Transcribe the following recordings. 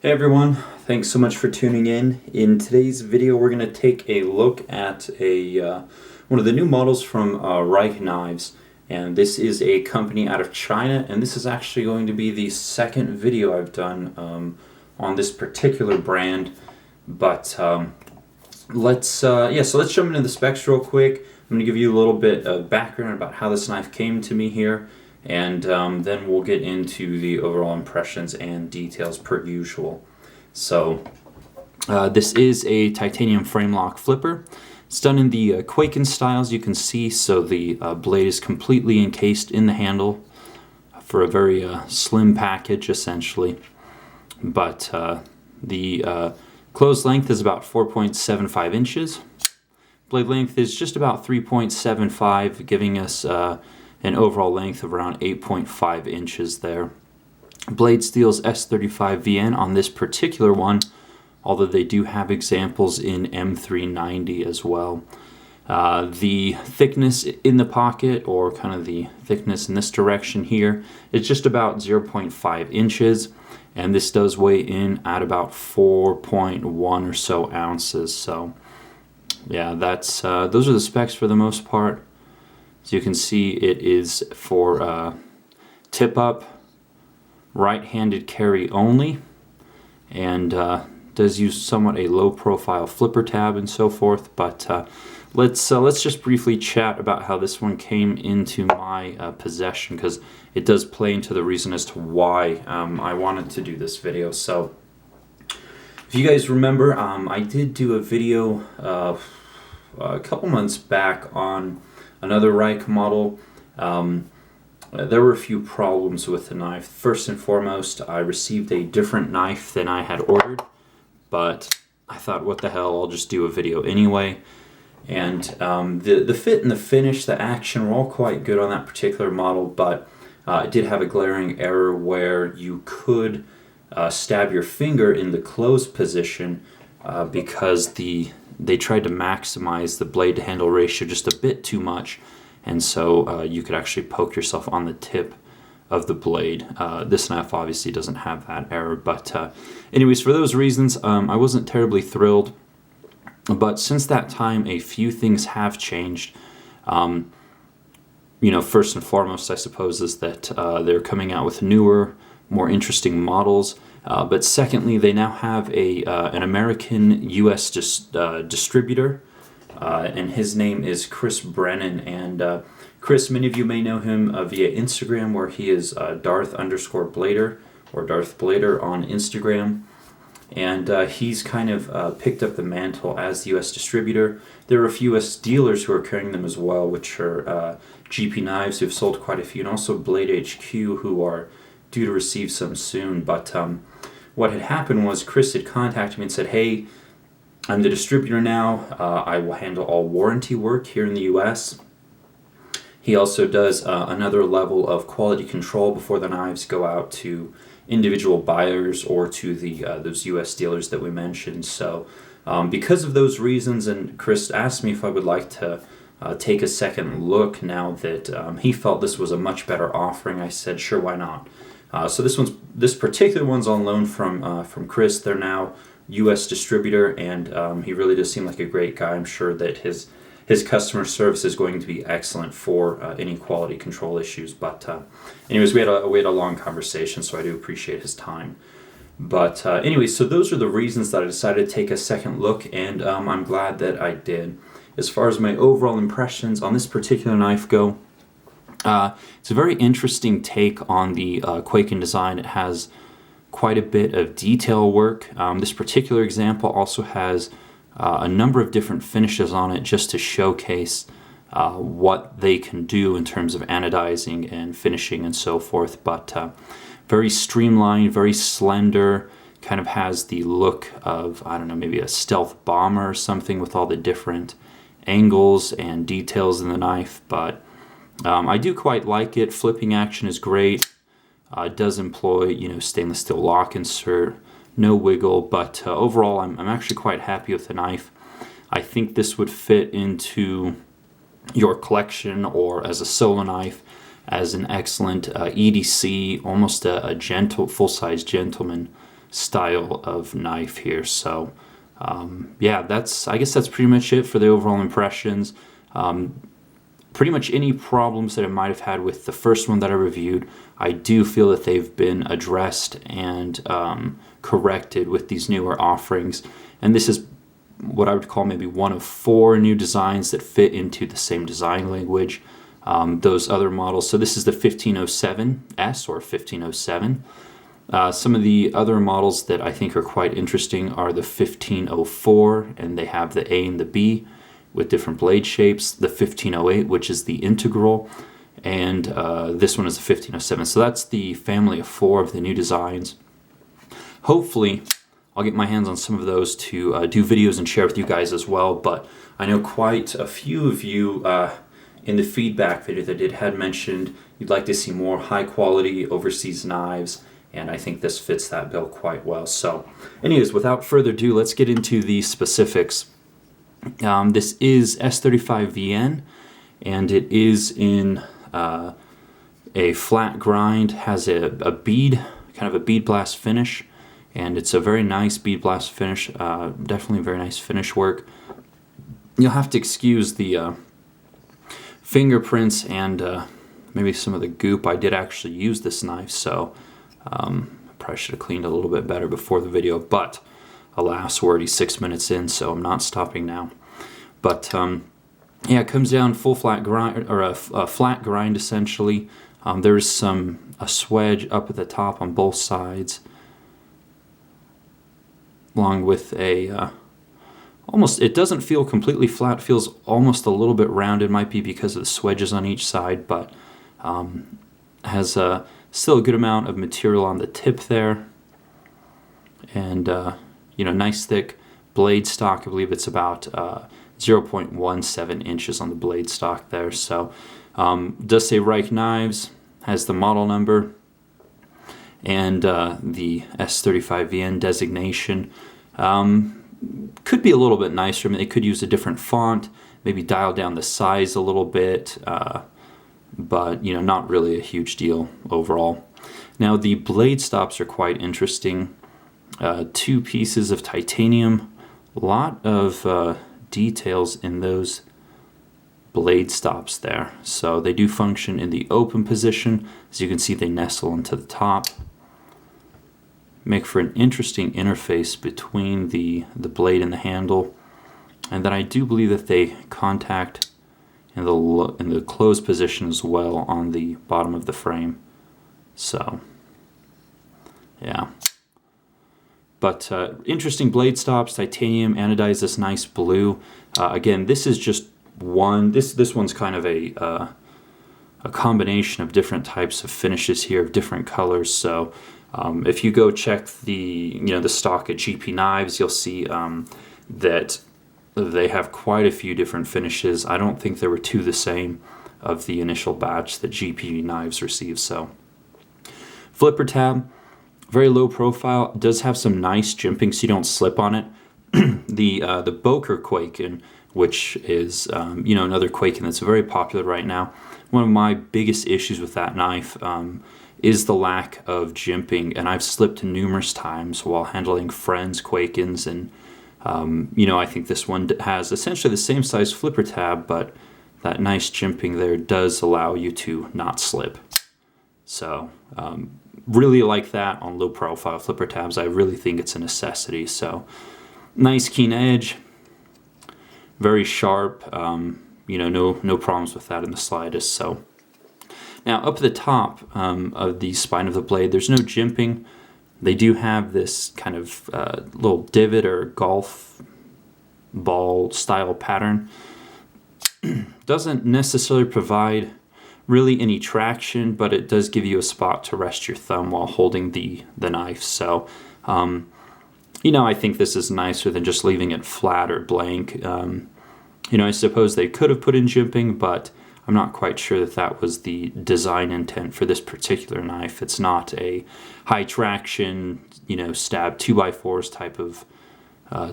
Hey everyone, thanks so much for tuning in. In today's video we're going to take a look at one of the new models from Rike Knives, and this is a company out of China, and this is actually going to be the second video I've done on this particular brand. But let's jump into the specs real quick. I'm going to give you a little bit of background about how this knife came to me here, and then we'll get into the overall impressions and details per usual. So this is a titanium frame lock flipper. It's done in the Kwaiken style, as you can see, so the blade is completely encased in the handle for a very slim package essentially. But the closed length is about 4.75 inches. Blade length is just about 3.75, giving us an overall length of around 8.5 inches there. Blade steel's S35VN on this particular one, although they do have examples in M390 as well. The thickness in the pocket, or kind of the thickness in this direction here, is just about 0.5 inches, and this does weigh in at about 4.1 or so ounces. So yeah, that's those are the specs for the most part. As you can see, it is for tip-up, right-handed carry only, and does use somewhat a low-profile flipper tab and so forth. But let's just briefly chat about how this one came into my possession, because it does play into the reason as to why I wanted to do this video. So, if you guys remember, I did do a video a couple months back on another Rike model. There were a few problems with the knife. First and foremost, I received a different knife than I had ordered, but I thought, what the hell, I'll just do a video anyway. And the fit and the finish, the action were all quite good on that particular model, but it did have a glaring error where you could stab your finger in the closed position because they tried to maximize the blade to handle ratio just a bit too much, and so you could actually poke yourself on the tip of the blade. This knife obviously doesn't have that error, but anyways, for those reasons, I wasn't terribly thrilled. But since that time, a few things have changed. First and foremost, I suppose, is that they're coming out with newer, more interesting models. But secondly, they now have an American U.S. distributor, and his name is Brennan. And Chris, many of you may know him via Instagram, where he is Darth_Blader, or Darth Blader on Instagram. And he's kind of picked up the mantle as the U.S. distributor. There are a few U.S. dealers who are carrying them as well, which are GP Knives, who have sold quite a few, and also Blade HQ, who are due to receive some soon. But what had happened was Chris had contacted me and said, hey, I'm the distributor now. I will handle all warranty work here in the U.S. He also does another level of quality control before the knives go out to individual buyers or to those U.S. dealers that we mentioned. So because of those reasons, and Chris asked me if I would like to take a second look now that he felt this was a much better offering, I said, sure, why not? So this particular one's on loan from Chris. They're now U.S. distributor, and he really does seem like a great guy. I'm sure that his customer service is going to be excellent for any quality control issues. But anyways, we had a long conversation, so I do appreciate his time. But anyways, so those are the reasons that I decided to take a second look, and I'm glad that I did. As far as my overall impressions on this particular knife go, it's a very interesting take on the Kwaiken design. It has quite a bit of detail work. This particular example also has a number of different finishes on it, just to showcase what they can do in terms of anodizing and finishing and so forth. But very streamlined, very slender, kind of has the look of, I don't know, maybe a stealth bomber or something, with all the different angles and details in the knife. But I do quite like it. Flipping action is great. It does employ, stainless steel lock insert, no wiggle, but overall I'm actually quite happy with the knife. I think this would fit into your collection or as a solo knife as an excellent EDC, almost a gentle, full-size gentleman style of knife here. So yeah, I guess that's pretty much it for the overall impressions. Pretty much any problems that I might have had with the first one that I reviewed, I do feel that they've been addressed and corrected with these newer offerings. And this is what I would call maybe one of 4 new designs that fit into the same design language. Those other models, so this is the 1507S or 1507. Some of the other models that I think are quite interesting are the 1504, and they have the A and the B with different blade shapes, the 1508, which is the integral, and this one is the 1507. So that's the family of 4 of the new designs. Hopefully, I'll get my hands on some of those to do videos and share with you guys as well, but I know quite a few of you in the feedback video that I did had mentioned you'd like to see more high-quality overseas knives, and I think this fits that bill quite well. So anyways, without further ado, let's get into the specifics. This is S35VN, and it is in a flat grind, has a bead, kind of a bead blast finish, and it's a very nice bead blast finish, definitely very nice finish work. You'll have to excuse the fingerprints and maybe some of the goop. I did actually use this knife, so probably should have cleaned a little bit better before the video, but alas, we're already 6 minutes in, so I'm not stopping now. But yeah, it comes down full flat grind, or a flat grind essentially. There's a swedge up at the top on both sides, along with a almost, it doesn't feel completely flat, it feels almost a little bit rounded. Might be because of the swedges on each side, but has still a good amount of material on the tip there, and you know, nice thick blade stock. I believe it's about 0.17 inches on the blade stock there. So does say Rike Knives, has the model number and the S35VN designation. Could be a little bit nicer. I mean, they could use a different font, maybe dial down the size a little bit, but you know, not really a huge deal overall. Now the blade stops are quite interesting. 2 pieces of titanium, a lot of details in those blade stops there. So they do function in the open position. As you can see, they nestle into the top, make for an interesting interface between the blade and the handle, and then I do believe that they contact in the closed position as well on the bottom of the frame. So yeah, but interesting blade stops, titanium, anodized this nice blue. Again, this is just one. This one's kind of a combination of different types of finishes here, of different colors. So if you go check the stock at GP Knives, you'll see that they have quite a few different finishes. I don't think there were 2 the same of the initial batch that GP Knives received. So flipper tab, very low profile, does have some nice jimping so you don't slip on it. The Boker Kwaiken, which is another Kwaiken that's very popular right now. One of my biggest issues with that knife is the lack of jimping, and I've slipped numerous times while handling friends' Kwaikens, and I think this one has essentially the same size flipper tab, but that nice jimping there does allow you to not slip. So really like that on low profile flipper tabs. I really think it's a necessity. So nice keen edge, very sharp, no problems with that in the slightest. So now up at the top of the spine of the blade, there's no jimping. They do have this kind of little divot or golf ball style pattern. Doesn't necessarily provide really any traction, but it does give you a spot to rest your thumb while holding the knife. So I think this is nicer than just leaving it flat or blank. I suppose they could have put in jimping, but I'm not quite sure that was the design intent for this particular knife. It's not a high traction, stab 2x4s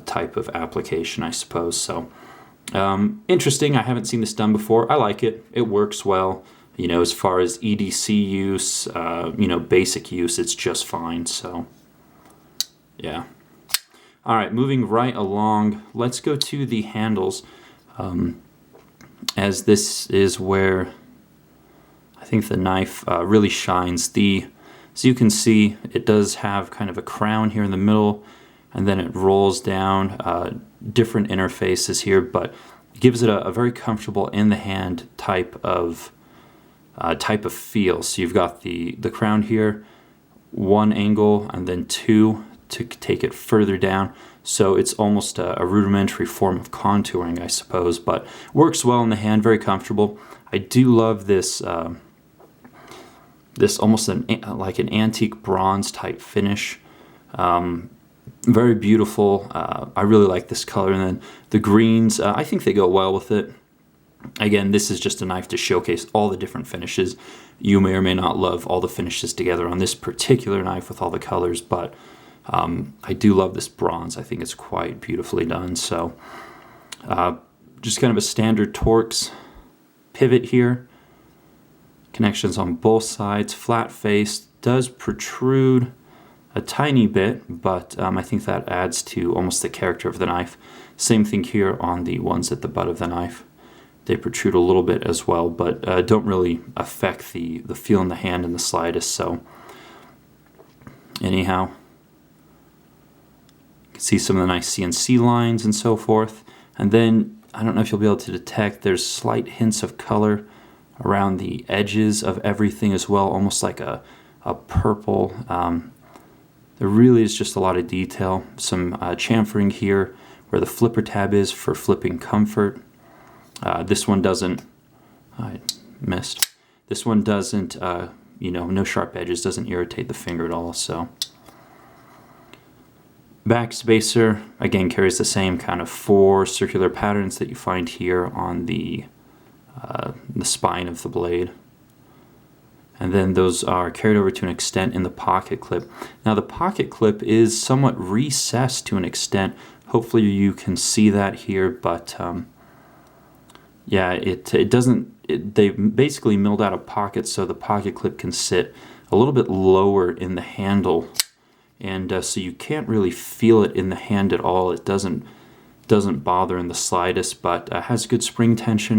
type of application, I suppose. So interesting. I haven't seen this done before. I like it. It works well. As far as EDC use, basic use, it's just fine. So Yeah. All right, moving right along, let's go to the handles, as this is where I think the knife really shines. As you can see, it does have kind of a crown here in the middle, and then it rolls down, different interfaces here, but it gives it a very comfortable in the hand type of feel. So you've got the crown here, one angle, and then two to take it further down. So it's almost a rudimentary form of contouring, I suppose, but works well in the hand, very comfortable. I do love this this almost like an antique bronze type finish. Very beautiful. I really like this color, and then the greens, I think they go well with it. Again, this is just a knife to showcase all the different finishes. You may or may not love all the finishes together on this particular knife with all the colors, but I do love this bronze. I think it's quite beautifully done. So just kind of a standard Torx pivot here. Connections on both sides. Flat face, does protrude a tiny bit, but I think that adds to almost the character of the knife. Same thing here on the ones at the butt of the knife. They protrude a little bit as well, but don't really affect the feel in the hand in the slightest. So anyhow, you can see some of the nice CNC lines and so forth. And then, I don't know if you'll be able to detect, there's slight hints of color around the edges of everything as well, almost like a purple. There really is just a lot of detail. Some chamfering here where the flipper tab is for flipping comfort. This one doesn't, I missed. This one doesn't, no sharp edges, doesn't irritate the finger at all. So back spacer, again, carries the same kind of 4 circular patterns that you find here on the spine of the blade. And then those are carried over to an extent in the pocket clip. Now the pocket clip is somewhat recessed to an extent. Hopefully you can see that here, but yeah, it doesn't, they basically milled out a pocket so the pocket clip can sit a little bit lower in the handle. And so you can't really feel it in the hand at all. It doesn't bother in the slightest, but has good spring tension.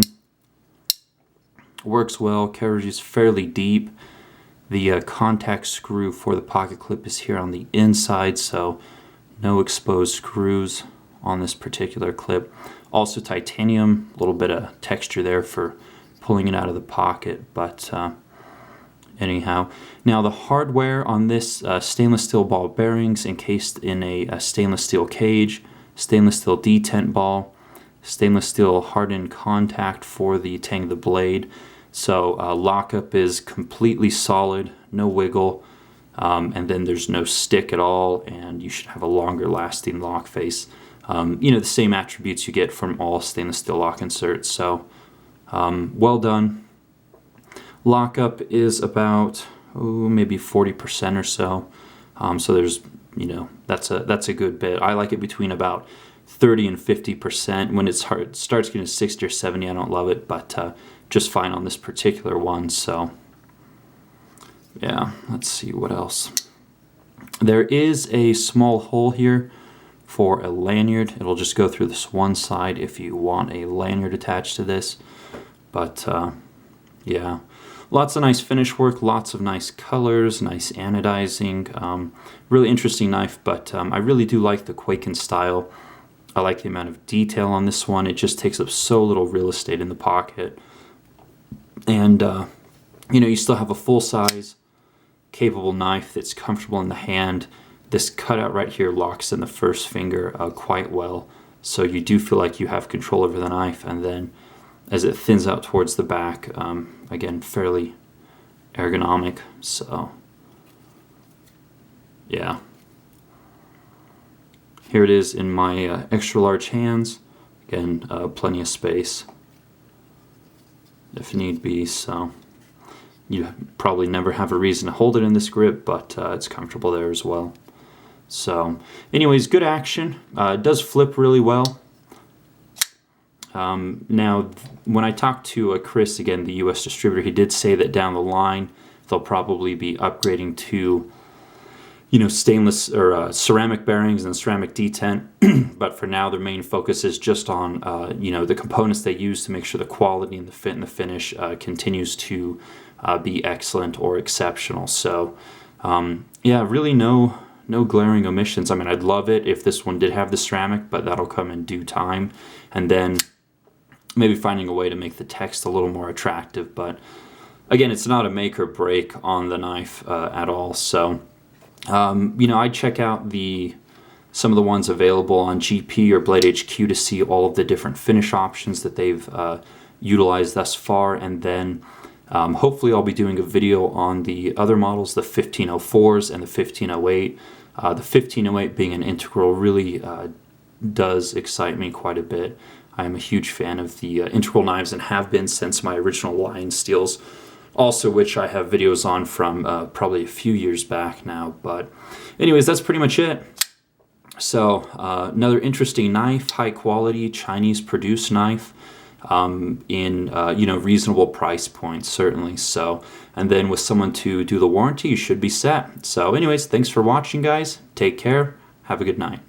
Works well, carriage fairly deep. The contact screw for the pocket clip is here on the inside, so no exposed screws on this particular clip. Also titanium, a little bit of texture there for pulling it out of the pocket, but anyhow. Now the hardware on this, stainless steel ball bearings encased in a stainless steel cage, stainless steel detent ball, stainless steel hardened contact for the tang of the blade. So lockup is completely solid, no wiggle, and then there's no stick at all, and you should have a longer lasting lock face. The same attributes you get from all stainless steel lock inserts. So well done. Lockup is about maybe 40% or so. So there's, that's a good bit. I like it between about 30 and 50%. When it starts getting to 60 or 70, I don't love it, but just fine on this particular one. So yeah, let's see what else. There is a small hole here for a lanyard. It'll just go through this one side if you want a lanyard attached to this. But yeah, lots of nice finish work, lots of nice colors, nice anodizing. Really interesting knife, but I really do like the Kwaiken style. I like the amount of detail on this one. It just takes up so little real estate in the pocket. And, you still have a full-size, capable knife that's comfortable in the hand. This cutout right here locks in the first finger quite well. So you do feel like you have control over the knife. And then as it thins out towards the back, again, fairly ergonomic. So, yeah. Here it is in my extra large hands. Again, plenty of space if need be, so you probably never have a reason to hold it in this grip, but it's comfortable there as well. So anyways, good action. It does flip really well. Now, when I talked to Chris, again, the US distributor, he did say that down the line they'll probably be upgrading to stainless or ceramic bearings and ceramic detent. But for now, their main focus is just on, the components they use to make sure the quality and the fit and the finish continues to be excellent or exceptional. So, yeah, really no glaring omissions. I mean, I'd love it if this one did have the ceramic, but that'll come in due time. And then maybe finding a way to make the text a little more attractive. But again, it's not a make or break on the knife at all. So, I'd check out some of the ones available on GP or Blade HQ to see all of the different finish options that they've utilized thus far. And then hopefully I'll be doing a video on the other models, the 1504s and the 1508. The 1508 being an integral really does excite me quite a bit. I am a huge fan of the integral knives and have been since my original Lion Steels, also which I have videos on from probably a few years back now. But anyways, that's pretty much it. So another interesting knife, high quality Chinese produced knife in reasonable price points, certainly. So, and then with someone to do the warranty, you should be set. So anyways, thanks for watching, guys. Take care. Have a good night.